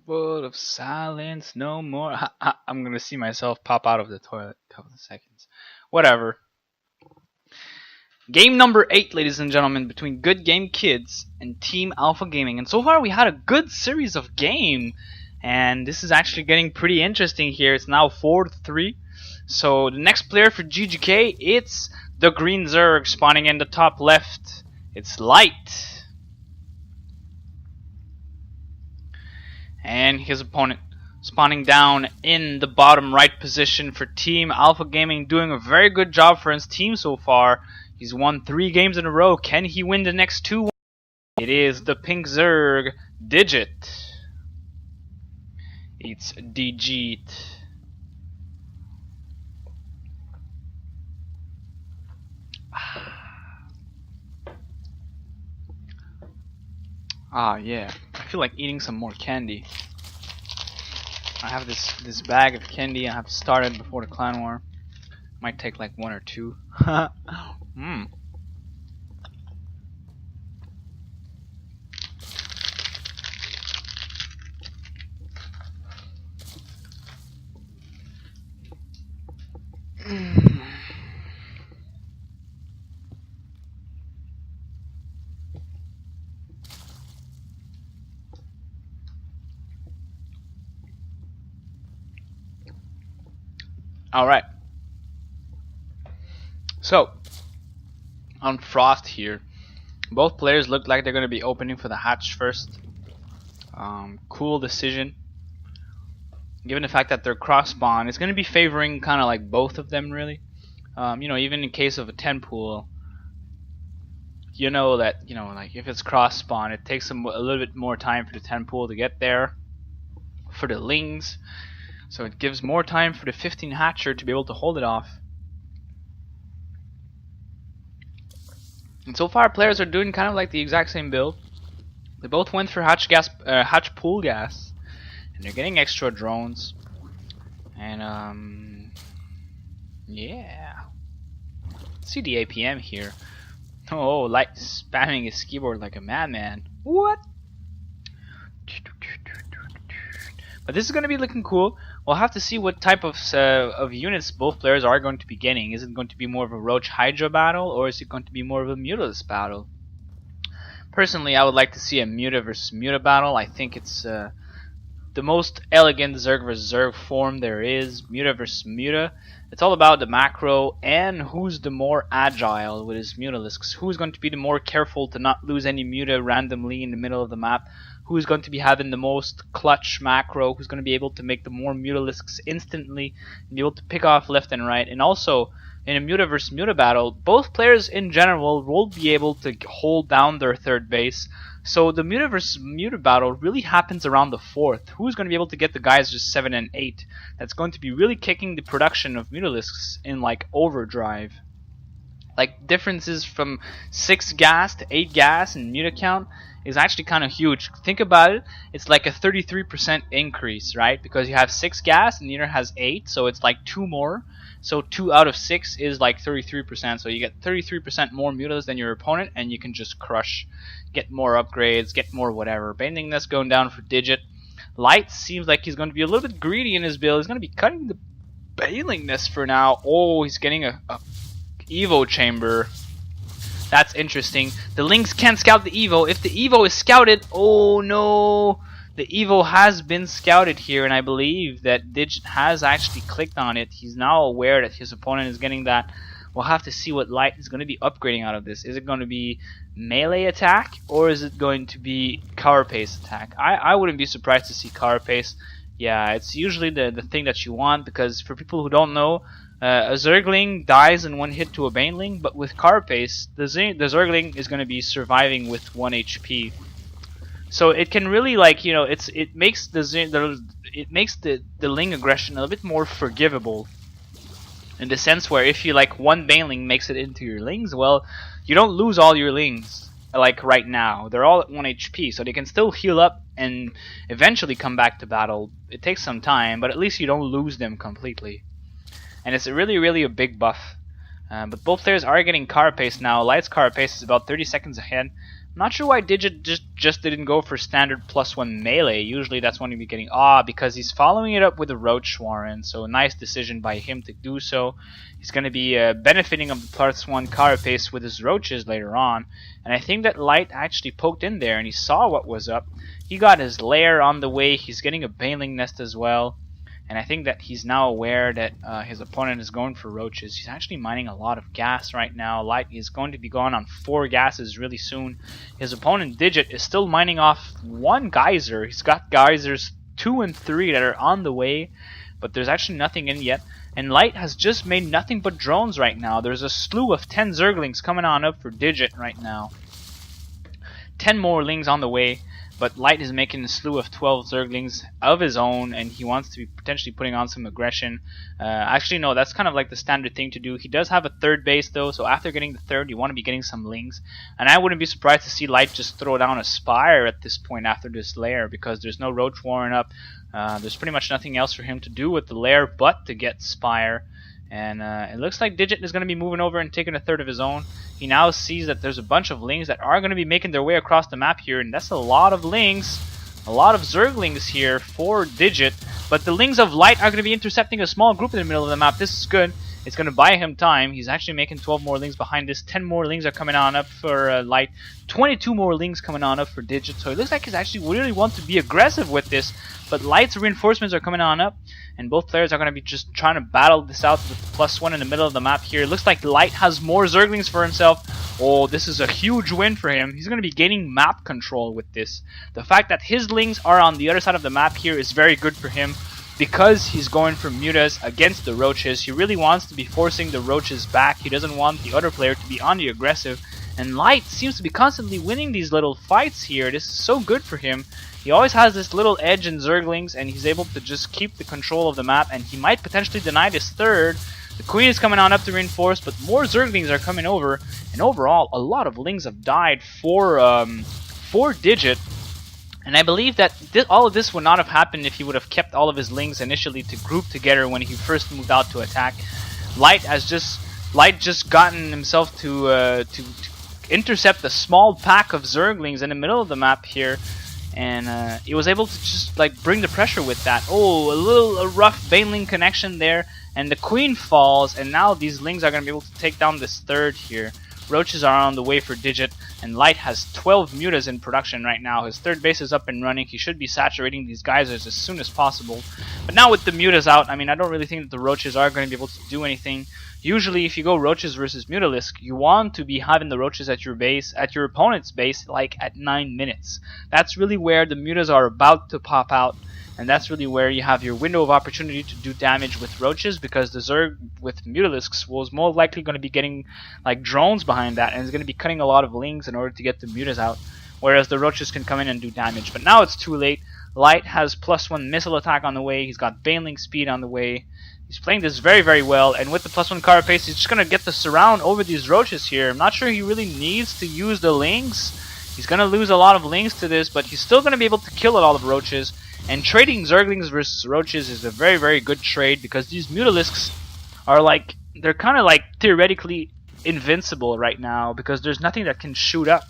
Word of silence, no more. I'm gonna see myself pop out of the toilet in a couple of seconds. Whatever. Game number 8, ladies and gentlemen, between Good Game Kids and Team Alpha Gaming. And so far we had a good series of game. And this is actually getting pretty interesting here. It's now 4-3. So the next player for GGK, it's the green Zerg spawning in the top left. It's Light. And his opponent spawning down in the bottom right position for Team Alpha Gaming, doing a very good job for his team so far. He's won 3 games in a row. Can he win the next 2? It is the pink Zerg, Digit. It's Digit. Ah, yeah. I feel like eating some more candy. I have this bag of candy I have started before the clan war. Might take like 1 or 2. Mmm. Alright. So, on Frost here, both players look like they're going to be opening for the hatch first. Cool decision. Given the fact that they're cross spawn, it's going to be favoring kind of like both of them really. You know, even in case of a 10 pool, you know that, you know, like if it's cross spawn, it takes them a little bit more time for the 10 pool to get there. For the Lings. So it gives more time for the 15 hatcher to be able to hold it off. And so far players are doing kind of like the exact same build. They both went for hatch pool gas. And they're getting extra drones. And yeah. Let's see the APM here. Oh, Light spamming his keyboard like a madman. What? But this is going to be looking cool. We'll have to see what type of units both players are going to be getting. Is it going to be more of a Roach Hydra battle, or is it going to be more of a Mutalisk battle? Personally, I would like to see a Muta versus Muta battle. I think it's the most elegant Zerg versus Zerg form there is. Muta versus Muta. It's all about the macro and who's the more agile with his Mutalisks. Who's going to be the more careful to not lose any Muta randomly in the middle of the map. Who's going to be having the most clutch macro, who's going to be able to make the more Mutalisks instantly, and be able to pick off left and right. And also, in a Muta versus Muta battle, both players in general will be able to hold down their third base. So the Muta versus Muta battle really happens around the 4th. Who's going to be able to get the guys just 7 and 8? That's going to be really kicking the production of Mutalisks in like overdrive. Like differences from 6 gas to 8 gas in Muta count is actually kind of huge. Think about it. It's like a 33% increase, right? Because you have 6 gas and the other has 8, so it's like 2 more. So 2 out of 6 is like 33%. So you get 33% more mutas than your opponent, and you can just crush, get more upgrades, get more whatever. Bending this going down for Digit. Light seems like he's going to be a little bit greedy in his build. He's going to be cutting the bailing this for now. Oh, he's getting a Evo chamber. That's interesting. The Lynx can't scout the Evo. If the Evo is scouted, oh no, the Evo has been scouted here, and I believe that Digit has actually clicked on it. He's now aware that his opponent is getting that. We'll have to see what Light is going to be upgrading out of this. Is it going to be melee attack, or is it going to be carapace attack? I wouldn't be surprised to see carapace. Yeah, it's usually the thing that you want, because for people who don't know, a Zergling dies in 1 hit to a Baneling, but with Carapace, the Zergling is going to be surviving with 1 HP. So it can really, like, you know, it makes the Ling aggression a little bit more forgivable, in the sense where if you like 1 Baneling makes it into your Lings, well, you don't lose all your Lings like right now. They're all at 1 HP, so they can still heal up and eventually come back to battle. It takes some time, but at least you don't lose them completely. And it's really a big buff. But both players are getting carapace now. Light's carapace is about 30 seconds ahead. I'm not sure why Digit just didn't go for standard +1 melee. Usually that's when he'd be getting because he's following it up with a Roach Warren. So a nice decision by him to do so. He's going to be benefiting of the +1 carapace with his roaches later on. And I think that Light actually poked in there and he saw what was up. He got his lair on the way. He's getting a Baneling Nest as well. And I think that he's now aware that his opponent is going for roaches. He's actually mining a lot of gas right now. Light is going to be going on 4 gases really soon. His opponent, Digit, is still mining off 1 geyser. He's got geysers 2 and 3 that are on the way, but there's actually nothing in yet. And Light has just made nothing but drones right now. There's a slew of 10 Zerglings coming on up for Digit right now. 10 more Lings on the way. But Light is making a slew of 12 Zerglings of his own, and he wants to be potentially putting on some aggression. Actually, no, that's kind of like the standard thing to do. He does have a 3rd base, though, so after getting the 3rd, you want to be getting some Lings. And I wouldn't be surprised to see Light just throw down a Spire at this point after this lair, because there's no Roach Warren up. There's pretty much nothing else for him to do with the lair but to get Spire. And it looks like Digit is going to be moving over and taking a 3rd of his own. He now sees that there's a bunch of Lings that are going to be making their way across the map here, and that's a lot of Lings, a lot of Zerglings here for Digit. But the Lings of Light are going to be intercepting a small group in the middle of the map. This is good. It's going to buy him time. He's actually making 12 more Lings behind this. 10 more Lings are coming on up for Light. 22 more Lings coming on up for Digit. So it looks like he's actually really want to be aggressive with this. But Light's reinforcements are coming on up. And both players are going to be just trying to battle this out with the +1 in the middle of the map here. It looks like Light has more Zerglings for himself. Oh, this is a huge win for him. He's going to be gaining map control with this. The fact that his Lings are on the other side of the map here is very good for him. Because he's going for mutas against the roaches, he really wants to be forcing the roaches back. He doesn't want the other player to be on the aggressive. And Light seems to be constantly winning these little fights here. This is so good for him. He always has this little edge in Zerglings, and he's able to just keep the control of the map. And he might potentially deny this 3rd. The Queen is coming on up to reinforce, but more Zerglings are coming over. And overall, a lot of Lings have died for Digit. And I believe that all of this would not have happened if he would have kept all of his Lings initially to group together when he first moved out to attack. Light just gotten himself to intercept a small pack of Zerglings in the middle of the map here, and he was able to just like bring the pressure with that. Oh, a rough Baneling connection there, and the Queen falls, and now these Lings are going to be able to take down this 3rd here. Roaches are on the way for Digit, and Light has 12 mutas in production right now. His 3rd base is up and running. He should be saturating these geysers as soon as possible. But now with the mutas out, I mean, I don't really think that the roaches are going to be able to do anything. Usually, if you go roaches versus mutalisk, you want to be having the roaches at your base, at your opponent's base, like at 9 minutes. That's really where the mutas are about to pop out. And that's really where you have your window of opportunity to do damage with roaches, because the Zerg with Mutalisks was more likely going to be getting like drones behind that, and is going to be cutting a lot of Lings in order to get the mutas out, whereas the roaches can come in and do damage. But now it's too late. Light has +1 missile attack on the way. He's got Baneling speed on the way. He's playing this very, very well, and with the +1 carapace, he's just going to get the surround over these roaches here. I'm not sure he really needs to use the Lings. He's going to lose a lot of Lings to this, but he's still going to be able to kill a lot of roaches. And trading Zerglings versus roaches is a very, very good trade, because these Mutalisks are like, they're kind of like theoretically invincible right now, because there's nothing that can shoot up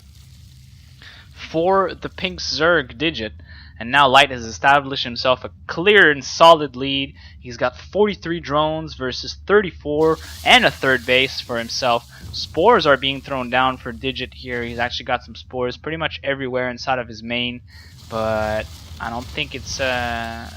for the pink Zerg Digit. And now Light has established himself a clear and solid lead. He's got 43 drones versus 34 and a 3rd base for himself. Spores are being thrown down for Digit here. He's actually got some spores pretty much everywhere inside of his main, but I don't think it's going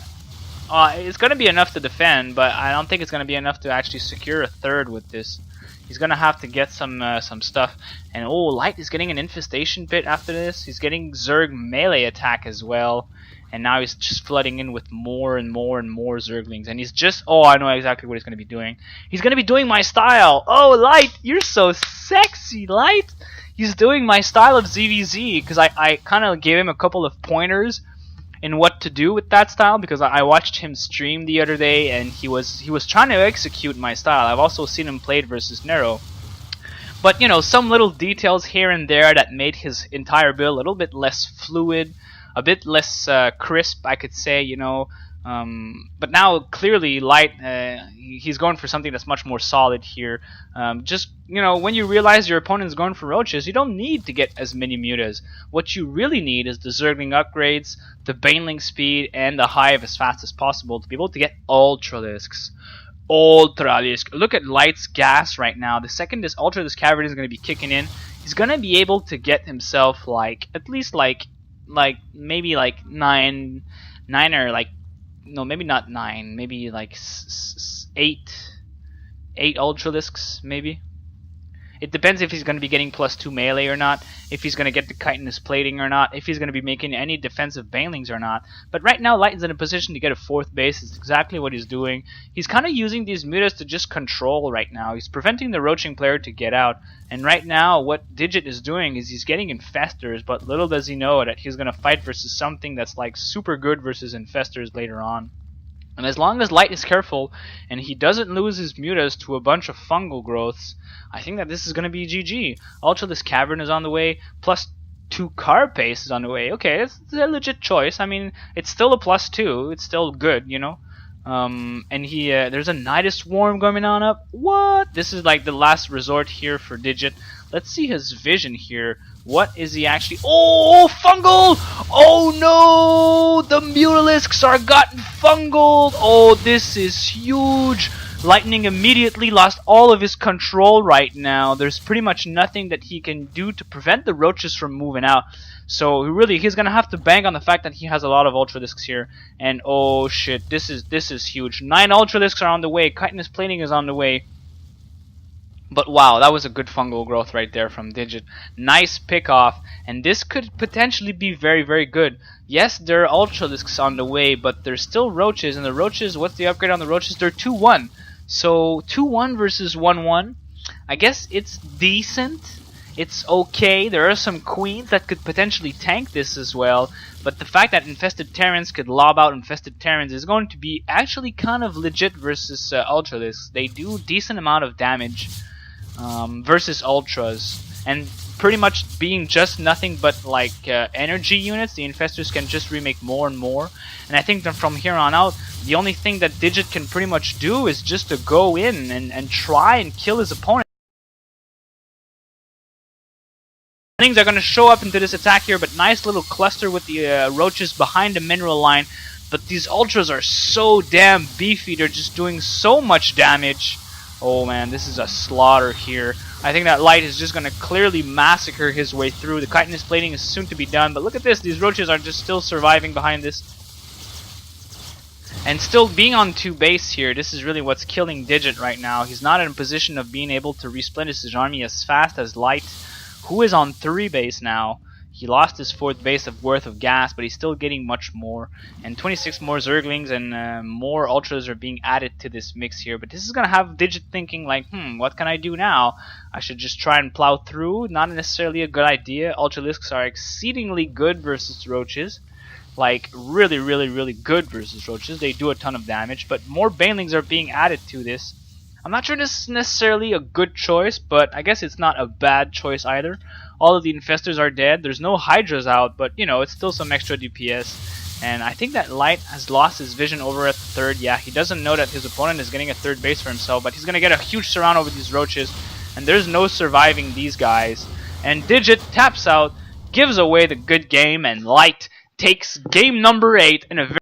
to be enough to defend, but I don't think it's going to be enough to actually secure a 3rd with this. He's going to have to get some stuff. And oh, Light is getting an infestation pit after this. He's getting Zerg melee attack as well. And now he's just flooding in with more and more and more Zerglings. And he's just, oh, I know exactly what he's going to be doing. He's going to be doing my style. Oh, Light, you're so sexy, Light. He's doing my style of ZVZ, because I kind of gave him a couple of pointers in what to do with that style, because I watched him stream the other day, and he was trying to execute my style. I've also seen him played versus Nero, but you know, some little details here and there that made his entire build a little bit less fluid, a bit less crisp, I could say. You know, But now clearly Light, he's going for something that's much more solid here. Just, you know, when you realize your opponent's going for roaches, you don't need to get as many mutas. What you really need is the Zergling upgrades, the Baneling speed, and the Hive as fast as possible to be able to get Ultralisks. Ultralisk. Look at Light's gas right now. The second this Ultralisk Cavern is going to be kicking in, he's going to be able to get himself like at least like maybe like nine or like, no, maybe not 9, maybe like 8 Ultralisks maybe. It depends if he's going to be getting +2 melee or not, if he's going to get the chitinous plating or not, if he's going to be making any defensive banelings or not. But right now, Light is in a position to get a 4th base. It's exactly what he's doing. He's kind of using these mutas to just control right now. He's preventing the roaching player to get out. And right now, what Digit is doing is he's getting infestors, but little does he know that he's going to fight versus something that's like super good versus infestors later on. And as long as Light is careful and he doesn't lose his mutas to a bunch of fungal growths, I think that this is going to be GG. Ultralisk Cavern is on the way, +2 Carapace is on the way. Okay, it's a legit choice. I mean, it's still a +2. It's still good, you know. And there's a Nidus Swarm coming on up. What? This is like the last resort here for Digit. Let's see his vision here. What is he actually? Oh, fungal! Oh no! The Mutalisks are gotten fungal! Oh, this is huge! Lightning immediately lost all of his control right now. There's pretty much nothing that he can do to prevent the roaches from moving out. So really, he's gonna have to bank on the fact that he has a lot of Ultralisks here. And oh shit, this is huge. 9 Ultralisks are on the way. Chitinous plating is on the way. But wow, that was a good fungal growth right there from Digit. Nice pick off, and this could potentially be very, very good. Yes, there are Ultralisks on the way, but there's still roaches, and the roaches, what's the upgrade on the roaches? They're 2-1. So 2-1 versus 1-1. I guess it's decent. It's okay. There are some queens that could potentially tank this as well, but the fact that Infested Terrans could lob out Infested Terrans is going to be actually kind of legit versus Ultralisks. They do decent amount of damage. Versus Ultras, and pretty much being just nothing but like energy units, the Infestors can just remake more and more. And I think that from here on out, the only thing that Digit can pretty much do is just to go in and try and kill his opponent. Things are going to show up into this attack here, but nice little cluster with the roaches behind the mineral line. But these Ultras are so damn beefy, they're just doing so much damage. Oh man, this is a slaughter here. I think that Light is just going to clearly massacre his way through. The chitinous plating is soon to be done, but look at this. These roaches are just still surviving behind this. And still being on 2 base here, this is really what's killing Digit right now. He's not in a position of being able to resplenish his army as fast as Light, who is on 3 base now. He lost his 4th base of worth of gas, but he's still getting much more. And 26 more Zerglings and more Ultras are being added to this mix here. But this is going to have Digit thinking like, what can I do now? I should just try and plow through. Not necessarily a good idea. Ultralisks are exceedingly good versus roaches. Like, really, really, really good versus roaches. They do a ton of damage, but more Banelings are being added to this. I'm not sure this is necessarily a good choice, but I guess it's not a bad choice either. All of the Infestors are dead. There's no Hydras out, but, you know, it's still some extra DPS. And I think that Light has lost his vision over at the 3rd. Yeah, he doesn't know that his opponent is getting a 3rd base for himself, but he's going to get a huge surround over these roaches. And there's no surviving these guys. And Digit taps out, gives away the good game, and Light takes game number 8 in a very